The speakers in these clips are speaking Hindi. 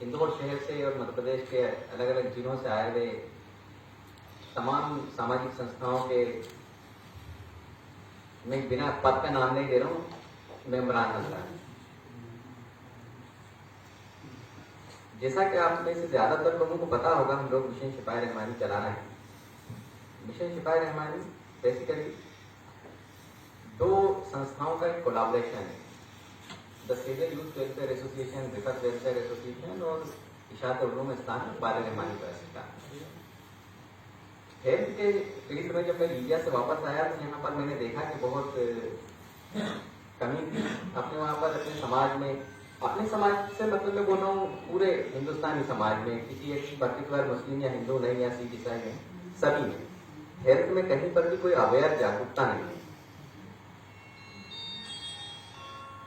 इंदौर शहर से और मध्य प्रदेश के अलग अलग जिलों से आए हुए तमाम सामाजिक संस्थाओं के, मैं बिना पद का नाम नहीं दे रहा हूँ, मेंबरान हजरात, जैसा कि आप में से ज्यादातर लोगों को पता होगा, हम लोग मिशन शिपाही रहमानी चला रहे हैं। मिशन शिपाही रहमानी बेसिकली दो संस्थाओं का एक कोलैबोरेशन है, the civil youth welfare association, Rifat welfare association और इशात उलूम इस्लाम बार रहमानी का। हेल्थ के फील्ड में जब मैं इंडिया से वापस आया तो यहाँ पर मैंने देखा कि बहुत कमी थी अपने वहाँ पर, अपने समाज में, अपने समाज से मतलब मैं बोल रहा हूँ पूरे हिंदुस्तानी समाज में, किसी एक पर्टिकुलर मुस्लिम या हिंदू नहीं या सिख ईसाई में, सभी में हेल्थ में कहीं पर भी कोई अवेयर जागरूकता नहीं है।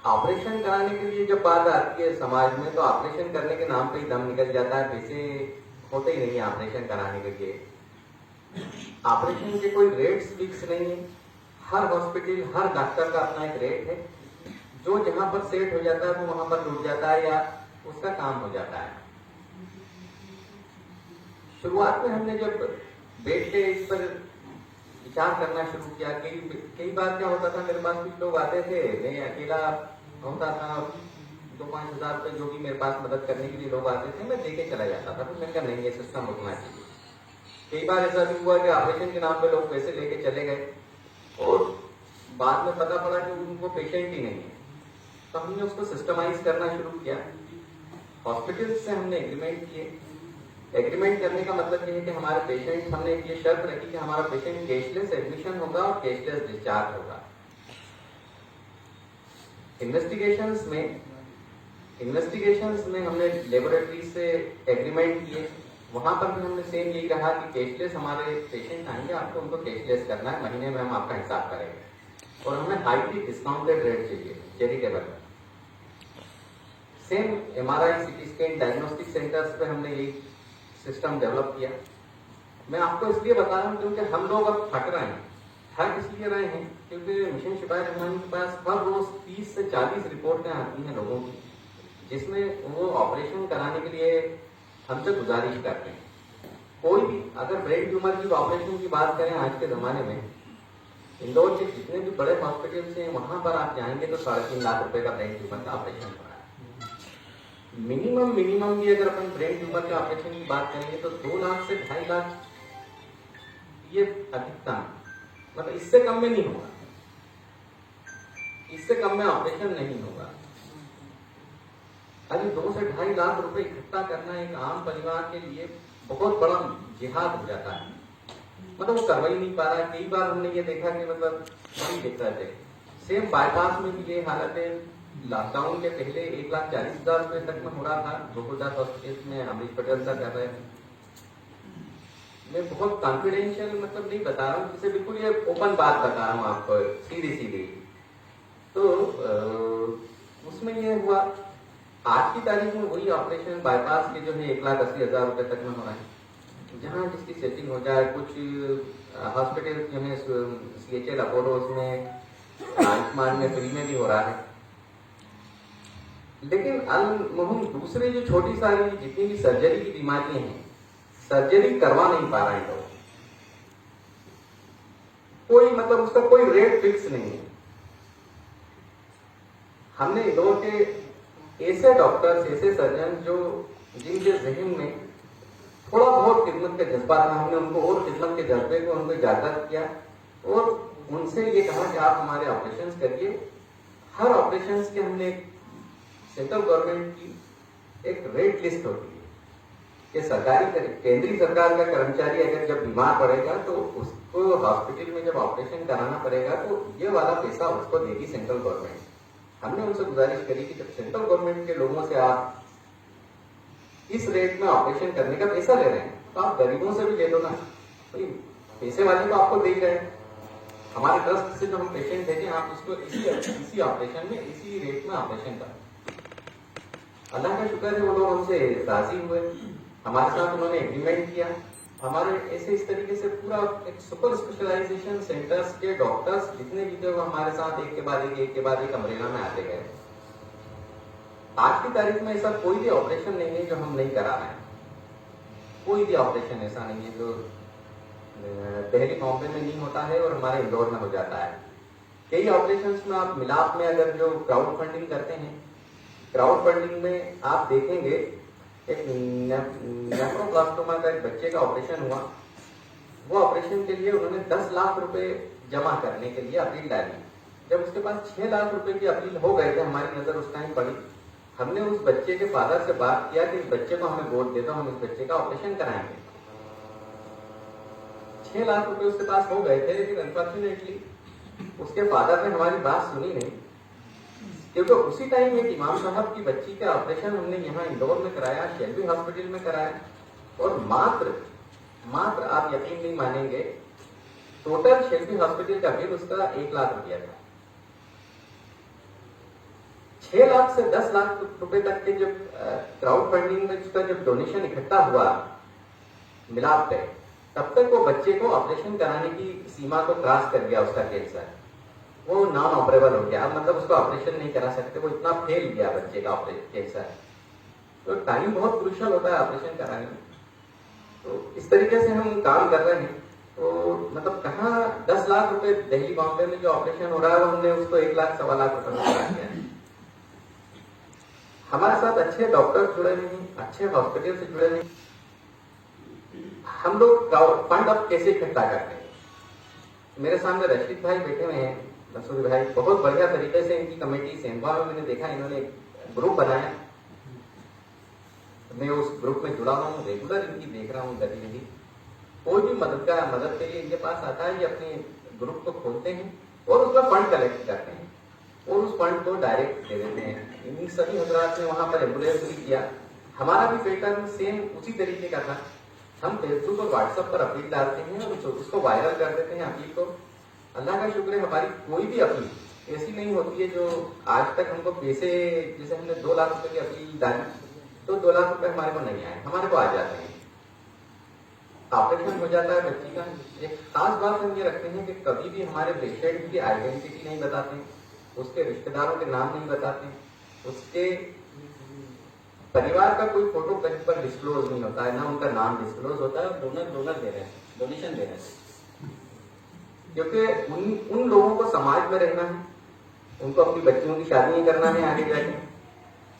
ऑपरेशन कराने के लिए जब बात आती है समाज में, तो ऑपरेशन करने के नाम पे ही दम निकल जाता है, पैसे होते ही नहीं है ऑपरेशन कराने के लिए। ऑपरेशन के कोई रेट्स फिक्स नहीं है, हर हॉस्पिटल, हर डॉक्टर का अपना एक रेट है, जो जहां पर सेट हो जाता है वो वहां पर रुक जाता है या उसका काम हो जाता है। शुरुआत में हमने जब बैठ के इस पर विचार करना शुरू किया, कई बार क्या होता था, मेरे पास कुछ लोग आते थे, मैं अकेला होता था, 2-5 हजार रुपए जो भी मेरे पास मदद करने के लिए लोग आते थे, मैं देके चला जाता था। तो मैंने कहा नहीं, ये सिस्टम रुकना चाहिए। कई बार ऐसा भी हुआ कि ऑपरेशन के नाम पे लोग पैसे लेके चले गए और बाद में पता पड़ा कि उनको पेशेंट ही नहीं है। तो हमने उसको सिस्टमाइज करना शुरू किया। हॉस्पिटल से हमने एग्रीमेंट किए। एग्रीमेंट करने का मतलब ये है कि हमारे पेशेंट, हमने ये शर्त रखी कि हमारा पेशेंट कैशलेस एडमिशन होगा और कैशलेस डिस्चार्ज होगा। इन्वेस्टिगेशंस में हमने लेबोरेटरी से एग्रीमेंट किए। वहां पर भी हमने सेम यही कहा कि कैशलेस हमारे पेशेंट आएंगे, आपको उनको कैशलेस करना है, महीने में हम आपका हिसाब करेंगे और हमें हाईली डिस्काउंटेड रेट चाहिए charitable. Same MRI, CT scan, diagnostic centres पे हमने यही सिस्टम डेवलप किया। मैं आपको इसलिए बता रहा हूँ क्योंकि हम लोग अब थक रहे हैं। थक इसलिए रहे हैं क्योंकि मिशन शिपाही रहमानी के पास हर रोज 30 से 40 रिपोर्टें आती हैं लोगों की, जिसमें वो ऑपरेशन कराने के लिए हमसे गुजारिश करते हैं। कोई भी अगर ब्रेन ट्यूमर की ऑपरेशन की बात करें आज के जमाने में, इंदौर के जितने भी बड़े हॉस्पिटल्स हैं वहां पर आप जाएंगे तो 3.5 लाख रुपए का ब्रेन ट्यूमर का ऑपरेशन हो रहा है। मिनिमम भी अगर अपन ब्रेन ट्यूमर के ऑपरेशन की बात करेंगे तो 2 लाख से 2.5 लाख, ये अधिकतम, मतलब इससे कम में नहीं होगा, इससे कम में ऑपरेशन नहीं होगा। अभी 2 से 2.5 लाख रुपए इकट्ठा करना एक आम परिवार के लिए बहुत बड़ा जिहाद हो जाता है, मतलब वो करवा ही नहीं पा रहा है। कई बार हमने ये देखा कि मतलब नहीं देखता है। सेम बाईपास में भी ये हालत है। लॉकडाउन के पहले 1,40,000 रुपए तक में हो रहा था, 2000 हॉस्पिटल में अमरीश पटेल सर कर रहे थे। मैं बहुत कॉन्फिडेंशियल मतलब नहीं बता रहा हूँ, इसे बिल्कुल ये ओपन बात बता रहा हूँ आपको, सीधी। तो उसमें ये हुआ, आज की तारीख में वही ऑपरेशन बाईपास के जो है 1,80,000 रुपए तक में हो रहा है, जहाँ जिसकी सेटिंग हो जाए। कुछ हॉस्पिटल जो है CHL अपोलो, उसमें आयुष्मान में फ्री में भी हो रहा है। लेकिन अलमुहिम दूसरे जो छोटी सारी जितनी भी सर्जरी की बीमारियां हैं, सर्जरी करवा नहीं पा रहे हैं लोग। कोई मतलब उसका कोई रेट फिक्स नहीं है। हमने इंदौर के ऐसे डॉक्टर्स, ऐसे सर्जन जो जिनके जहन में थोड़ा बहुत खिदमत का जज्बा था, हमने उनको और खिदमत के जज्बे को उनको जागृत किया और उनसे ये कहा कि आप हमारे ऑपरेशंस करिए। हर ऑपरेशंस के हमने सेंट्रल गवर्नमेंट की एक रेट लिस्ट होती है कि सरकारी, केंद्रीय सरकार का कर्मचारी अगर जब बीमार पड़ेगा तो उसको हॉस्पिटल में जब ऑपरेशन कराना पड़ेगा तो ये वाला पैसा उसको देगी सेंट्रल गवर्नमेंट। हमने उनसे गुजारिश करी कि जब सेंट्रल गवर्नमेंट के लोगों से आप इस रेट में ऑपरेशन करने का पैसा ले रहे हैं तो आप गरीबों से भी ले लो ना, तो पैसे वाले तो आपको दे रहे हैं। हमारे ट्रस्ट से जो हम पेशेंट देते हैं, आप उसको इसी ऑपरेशन में, इसी रेट में ऑपरेशन करें। अल्लाह का शुक्र है वो लोग हमसे राजी हुए, हमारे साथ उन्होंने एग्रीमेंट किया। हमारे ऐसे इस तरीके से पूरा एक सुपर स्पेशलाइजेशन सेंटर्स के डॉक्टर्स जितने भी थे वो हमारे साथ एक के बाद एक अमरेला में आते गए। आज की तारीख में ऐसा कोई भी ऑपरेशन नहीं है जो हम नहीं करा रहे हैं। कोई भी ऑपरेशन ऐसा नहीं है जो दिल्ली बॉम्बे में नहीं होता है और हमारे इंदौर में हो जाता है। कई ऑपरेशंस में आप मिलाप में अगर जो क्राउड फंडिंग करते हैं, क्राउड फंडिंग में आप देखेंगे एक नेफ्रोब्लास्टोमा का एक बच्चे का ऑपरेशन हुआ। वो ऑपरेशन के लिए उन्होंने 10 लाख रुपए जमा करने के लिए अपील डाली। जब उसके पास 6 लाख रुपए की अपील हो गए थे, हमारी नजर उस टाइम पड़ी। हमने उस बच्चे के फादर से बात किया कि इस बच्चे को हमें गोद दे दो, हम इस बच्चे का ऑपरेशन कराएंगे। 6 लाख रुपए उसके पास हो गए थे, लेकिन अनफॉर्चुनेटली उसके फादर ने हमारी बात सुनी नहीं, क्योंकि उसी टाइम एक इमाम साहब की बच्ची का ऑपरेशन हमने यहाँ इंदौर में कराया, शेल्बी हॉस्पिटल में कराया, और मात्र आप यकीन नहीं मानेंगे, टोटल शेल्बी हॉस्पिटल का बिल उसका 1 लाख रुपया था। 6 लाख से 10 लाख रुपए तक के जब क्राउड फंडिंग में उसका जब डोनेशन इकट्ठा हुआ मिलाप पे, तब तक वो बच्चे को ऑपरेशन कराने की सीमा को क्रॉस कर गया उसका कैंसर। वो नॉन ऑपरेबल हो गया, मतलब उसको ऑपरेशन नहीं करा सकते, वो इतना फैल गया बच्चे का कैंसर। तो टाइम बहुत क्रूशियल होता है ऑपरेशन कराने में। तो इस तरीके से हम काम कर रहे हैं। तो मतलब कहाँ 10 लाख रुपए दिल्ली बॉम्बे में जो ऑपरेशन हो रहा है, वो हमने उसको 1 लाख 1.25 लाख रुपए में करा दिया है। हमारे साथ अच्छे डॉक्टर जुड़े नहीं, अच्छे हॉस्पिटल से जुड़े नहीं। हम लोग फंड अब कैसे इकट्ठा करते हैं? मेरे सामने रशीद भाई बैठे हुए हैं, मसूद भाई, बहुत बढ़िया तरीके से इनकी कमेटी सेंधवा में मैंने देखा, इन्होंने एक ग्रुप बनाया। मैं उस ग्रुप में जुड़ा हुआ हूँ, रेगुलर इनकी देख रहा हूँ गतिविधि। कोई भी मदद के लिए इनके पास आता है, ये अपने ग्रुप को खोलते हैं और उसमें फंड कलेक्ट करते हैं और उस फंड को डायरेक्ट दे देते हैं। इन सभी हजरात ने वहां पर एम्बुलेंस भी किया। हमारा भी पैटर्न सेम उसी तरीके का था। हम फेसबुक और व्हाट्सएप पर अपील डालते हैं और उसको वायरल कर देते हैं अपील को। अल्लाह का शुक्र है, हमारी कोई भी अपील ऐसी नहीं होती है जो आज तक हमको पैसे, जैसे हमने 2 लाख रुपए की अपील डाली तो 2 लाख रुपए हमारे को नहीं आए, हमारे को आ जाते हैं। ऑपरेशन हो जाता है बच्ची का। एक खास बात हम ये रखते हैं कि कभी भी हमारे पेशेंट की आइडेंटिटी नहीं बताते, उसके रिश्तेदारों के नाम नहीं बताते, उसके परिवार का कोई फोटो कहीं पर डिस्क्लोज नहीं होता है, ना उनका नाम डिस्क्लोज होता है। डोनर दे रहे हैं, डोनेशन दे रहे हैं, क्योंकि उन लोगों को समाज में रहना है, उनको अपनी बच्चियों की शादी करना है, आगे जाके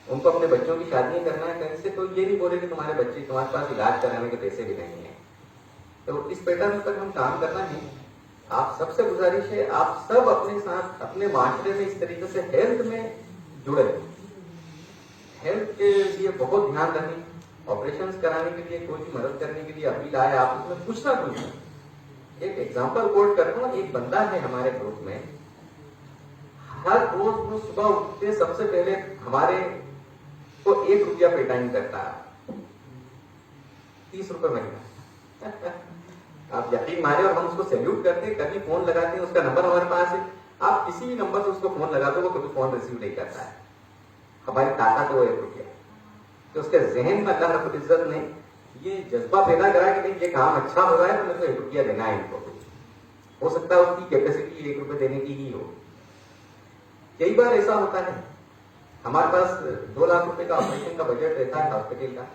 उनको अपने बच्चों की शादी करना है। कहीं से तो ये नहीं बोले कि तुम्हारे बच्चे, तुम्हारे पास इलाज कराने के पैसे भी नहीं है। तो इस पैटर्न पर हम काम करना है। आप सबसे गुजारिश है, आप सब अपने साथ, अपने माशरे में इस तरीके से हेल्थ में जुड़े, हेल्थ के लिए बहुत ध्यान रखें। ऑपरेशंस कराने के लिए, कोई भी मदद करने के लिए अपील आए, आप उसमें कुछ ना कुछ। एक एग्जांपल कोट करता हूँ, एक बंदा है हमारे ग्रुप में, हर रोज वो सुबह उठते सबसे पहले हमारे को 1 रुपया पे टाइम करता है, 30 रुपए महीना। आप यकीन माने, और हम उसको सैल्यूट करते हैं। कभी फोन लगाते हैं, उसका नंबर हमारे पास है, आप किसी भी नंबर से उसको फोन लगाते हो, वो कभी फोन रिसीव नहीं करता है। हमारी ताकत है वो 1 रुपया। तो उसके जहन में अल्लाह रब्बुल इज्जत ने ये जज्बा पैदा करा कि नहीं, ये काम अच्छा हो रहा है तो मेरे को 1 रुपया देना है इनको। हो सकता है उसकी कैपेसिटी 1 रुपये देने की ही हो। कई बार ऐसा होता है, हमारे पास 2 लाख रुपए का ऑपरेशन का बजट रहता है हॉस्पिटल का,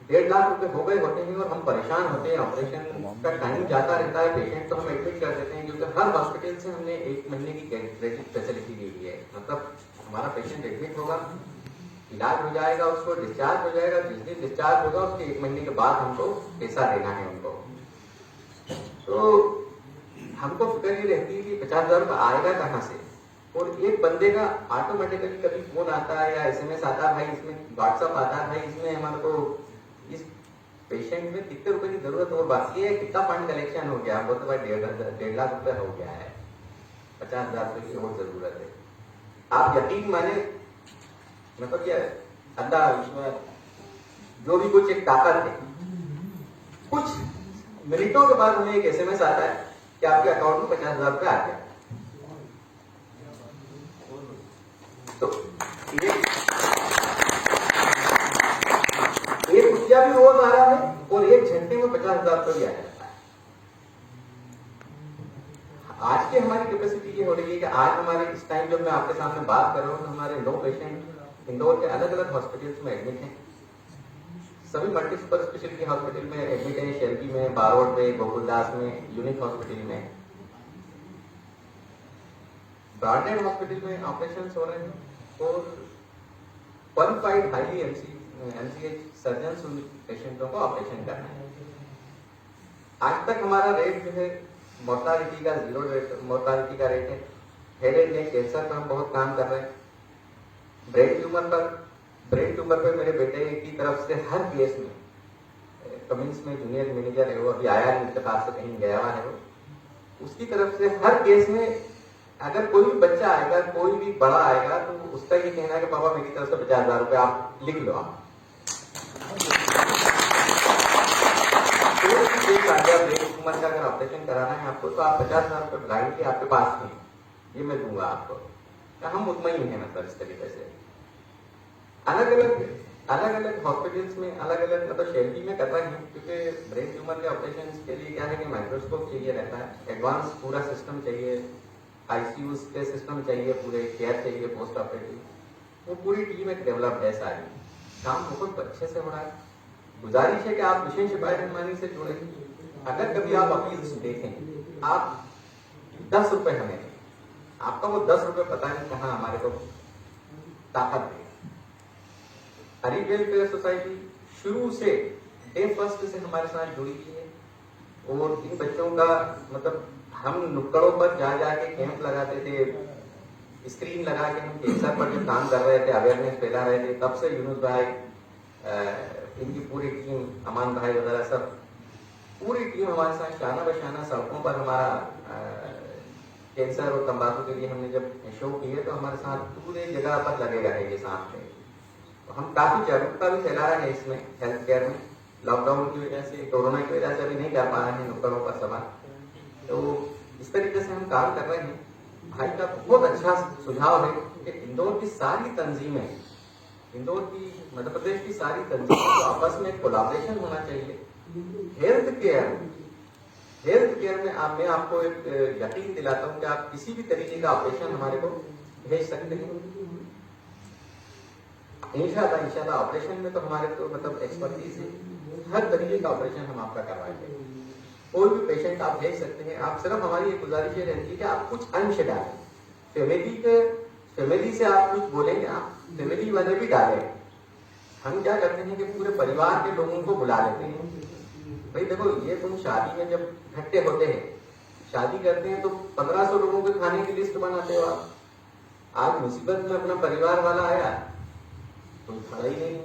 1.5 लाख रुपए हो गए होते हैं और हम परेशान होते हैं। ऑपरेशन का टाइम जाता रहता है, पेशेंट तो हम एडमिट कर देते हैं, क्योंकि हर हॉस्पिटल से हमने 1 महीने की क्रेडिट फैसिलिटी दी हुई है। मतलब हमारा पेशेंट एडमिट होगा, इलाज हो जाएगा, उसको डिस्चार्ज हो जाएगा, जिस दिन डिस्चार्ज होगा उसके 1 महीने के बाद हमको पैसा देना है उनको। तो हमको फिक्र ये रहती है कि 50,000 रुपये आएगा कहाँ से। और एक बंदे का ऑटोमेटिकली कभी फोन आता है या SMS आता है, भाई इसमें व्हाट्सअप आता है, भाई इसमें हमारे को इस पेशेंट में कितने रुपए की जरूरत हो, बाकी है कितना फंड कलेक्शन हो गया, वो तो भाई 1.5 लाख रुपए हो गया है, 50,000 रुपए की और जरूरत है। आप यकीन माने, मतलब क्या अल्लाह इसमें जो भी कुछ एक ताकत है। कुछ मिनटों के बाद हमें एक SMS आता है कि आपके अकाउंट में 50,000 रुपए आ गया। तो एक रुपया भी रोज आ रहा है और 1 घंटे में 50,000 रुपये भी आ जाता है। आज की हमारी कैपेसिटी ये हो रही है कि आज हमारे इस टाइम जब मैं आपके सामने बात कर रहा हूँ, हमारे 9 पेशेंट इंदौर के अलग अलग हॉस्पिटल्स में एडमिट हैं। सभी मल्टी सुपर स्पेशलिटी हॉस्पिटल में एडमिट है, शेल्पी में, बारोड में, गोकुलदास में, यूनिक हॉस्पिटल में, ब्रांडेड हॉस्पिटल में ऑपरेशन हो रहे हैं और क्वालिफाइड हाईली एमसीएच सर्जन उन पेशेंटों को ऑपरेशन करना है। आज तक हमारा रेट जो है मोर्टालिटी का 0 रेट मोर्टालिटी का रेट है। हेड एंड नेक कैंसर पर हम बहुत काम कर रहे हैं। ब्रेन ट्यूमर पर मेरे बेटे की तरफ से हर केस में कमिंस में जूनियर मैनेजर है, वो अभी आया नहीं, इत्तेफाक से कहीं गया हुआ है, वो उसकी तरफ से हर केस में अगर कोई भी बच्चा आएगा, कोई भी बड़ा आएगा, तो उसका ये कहना है कि पापा मेरी तरफ से 50,000 रुपए आप लिख लो। आप ट्यूमर का अगर ऑपरेशन कराना है आपको, तो आप 50,000 रुपए ब्लाइंड के आपके पास नहीं, ये मैं दूंगा आपको। हम मुतमईन हैं मतलब इस तरीके से। अलग अलग हॉस्पिटल्स में अलग अलग मतलब शेल्पी में कर रहे हैं, क्योंकि ब्रेन ट्यूमर के ऑपरेशन के लिए क्या है कि माइक्रोस्कोप चाहिए रहता है, एडवांस पूरा सिस्टम चाहिए, आईसीयू के सिस्टम चाहिए, पूरे केयर चाहिए पोस्ट ऑपरेटिव, वो पूरी टीम एक डेवलप्ड है सारी। काम बहुत अच्छे से हो रहा है। गुजारिश है कि आप मिशन शिपाही रहमानी से जुड़े। अगर कभी आप अपील्स देखें, आप 10 रुपए हमें दें, आपका वो 10 रुपए पता नहीं कहाँ हमारे को ताकत दे। हरी वेलफेयर सोसाइटी शुरू से डे फर्स्ट से हमारे साथ जुड़ी हुई है और इन बच्चों का मतलब हम नुक्कड़ों पर जा जाके कैंप लगाते थे, स्क्रीन लगा के हम कैंसर पर जो काम कर रहे थे, अवेयरनेस फैला रहे थे। तब से यूनुस भाई, इनकी पूरी टीम, अमान भाई वगैरह सब पूरी टीम हमारे साथ शाना बशाना सड़कों पर हमारा कैंसर और तंबाकू के लिए हमने जब शो किए तो हमारे साथ पूरे जगह पर लगे रहे ये साथ में। तो हम काफी जागरूकता भी फैला रहे हैं इसमें हेल्थ केयर में। लॉकडाउन की वजह से, कोरोना की वजह से अभी नहीं कर पा रहे हैं नुक्कड़ों पर सवाल, तो इस तरीके से हम काम कर रहे हैं। भाई का बहुत अच्छा सुझाव है कि इंदौर की सारी तंजीमें, इंदौर की मध्य प्रदेश की सारी तंजीमें को आपस में कोलैबोरेशन होना चाहिए। हेल्थ केयर में मैं आपको एक यकीन दिलाता हूं कि आप किसी भी तरीके का ऑपरेशन हमारे को भेज सकते हैं। इंशाल्लाह ऑपरेशन में तो हमारे को मतलब एक्सपर्टीज है, हर तरीके का ऑपरेशन हम आपका करवाएंगे। कोई भी पेशेंट आप भेज सकते हैं। आप सिर्फ हमारी एक गुजारिश ये रहती है कि आप कुछ अंश डालें। फैमिली से आप कुछ बोलेंगे, आप फैमिली वाले भी डालें। हम क्या करते हैं कि पूरे परिवार के लोगों को बुला लेते हैं। भाई देखो, ये तुम शादी में जब इकट्ठे होते हैं, शादी करते हैं तो 1500 लोगों के खाने की लिस्ट बनाते हो आप। आज मुसीबत में अपना परिवार वाला आया, कोई खड़ा ही नहीं।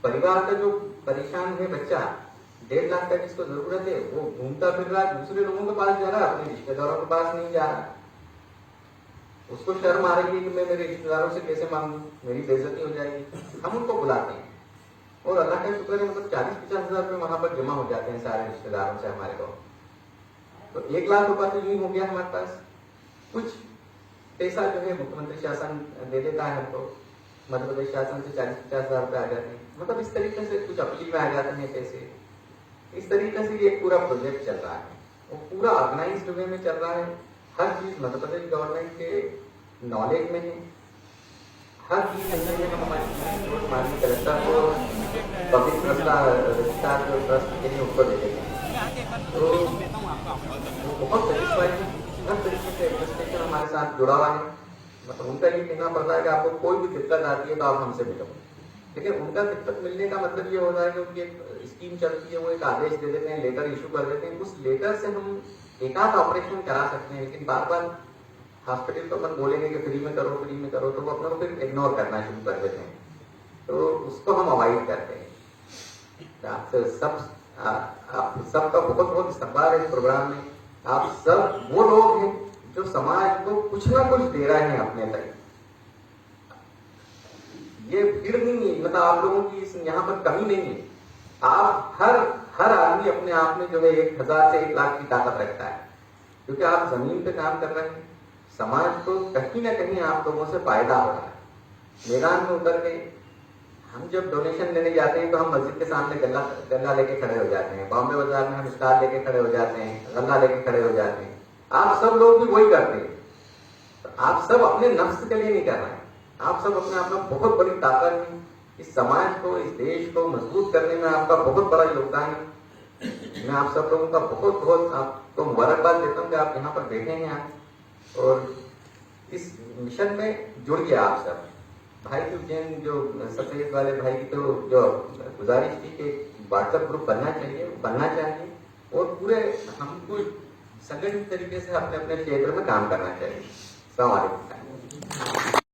परिवार का जो परेशान है बच्चा, 1.5 लाख का जिसको जरूरत है, वो घूमता फिर रहा, दूसरे लोगों के पास जा रहा, अपने रिश्तेदारों के पास नहीं जा रहा। उसको शर्म आ रही है कि मैं मेरे रिश्तेदारों से कैसे मांगू, मेरी बेइज्जती हो जाएगी। हम उनको बुलाते हैं और अल्लाह का शुक्र है मतलब 40-50 हजार रुपए वहां पर जमा हो जाते हैं सारे रिश्तेदारों से हमारे को। तो 1 लाख रुपया तो यूं हो गया हमारे पास। कुछ पैसा जो है मुख्यमंत्री शासन दे देता है हमको, मध्य प्रदेश शासन से 40-50 हजार रुपए आ जाते हैं। मतलब इस तरीके से कुछ अपील में आ जाते हैं पैसे। इस तरीके से ये पूरा प्रोजेक्ट चल रहा है, वो पूरा ऑर्गेनाइज्ड वे में चल रहा है। हर चीज मध्य प्रदेश गवर्नमेंट के नॉलेज में है। हर चीज में हम हमारी कलेक्टर को पब्लिक ट्रस्ट जो ट्रस्ट के लिए उनको दे देते हैं, तो बहुत सेटिस्फाइड है। हर तरीके से एडमिनिस्ट्रेशन हमारे साथ जुड़ा हुआ है। मतलब उनका ये कहना पड़ता है कि आपको कोई भी दिक्कत आती है तो आप हमसे मिलो। लेकिन उनका दिक्कत मिलने का मतलब ये होता है कि उनकी एक स्कीम चलती है, वो एक आदेश दे देते हैं, लेटर इशू कर देते हैं। उस लेटर से हम एक आध ऑपरेशन करा सकते हैं, लेकिन बार बार हॉस्पिटल को अपन बोलेंगे कि फ्री में करो, तो वो अपने को फिर इग्नोर करना शुरू कर देते हैं। तो उसको हम अवॉइड करते हैं। आपसे आप सबका बहुत बहुत इस्तकबाल है इस प्रोग्राम में। आप सब वो लोग हैं जो समाज को कुछ ना कुछ दे रहे हैं अपने तक। ये भीड़ नहीं है, मतलब आप लोगों की यहाँ पर कमी नहीं है। आप हर आदमी अपने आप में जो है 1000 से 1 लाख की ताकत रखता है, क्योंकि आप जमीन पे काम कर रहे हैं। समाज को कहीं ना कहीं आप लोगों से फायदा हो रहा है। मैदान में उतर के हम जब डोनेशन लेने जाते हैं तो हम मस्जिद के सामने गल्ला लेके खड़े हो जाते हैं। बॉम्बे बाजार में हम स्टार लेके खड़े हो जाते हैं, गल्ला लेके खड़े हो जाते हैं। आप सब लोग भी वही करते हैं। तो आप सब अपने नफ्स के लिए नहीं कर रहे हैं, आप सब अपने आप में बहुत बड़ी ताकत है। इस समाज को, इस देश को मजबूत करने में आपका बहुत बड़ा योगदान है। मैं आप सब लोगों का बहुत बहुत आपको मुबारकबाद देता हूँ कि आप यहाँ पर बैठे हैं आज और इस मिशन में जुड़ गया आप सब। भाई की जैन जो सफेद वाले भाई की तो जो गुजारिश थी कि व्हाट्सएप ग्रुप बनना चाहिए और पूरे हमको संगठित तरीके से अपने अपने क्षेत्र में काम करना चाहिए। अस्सलाम वालेकुम।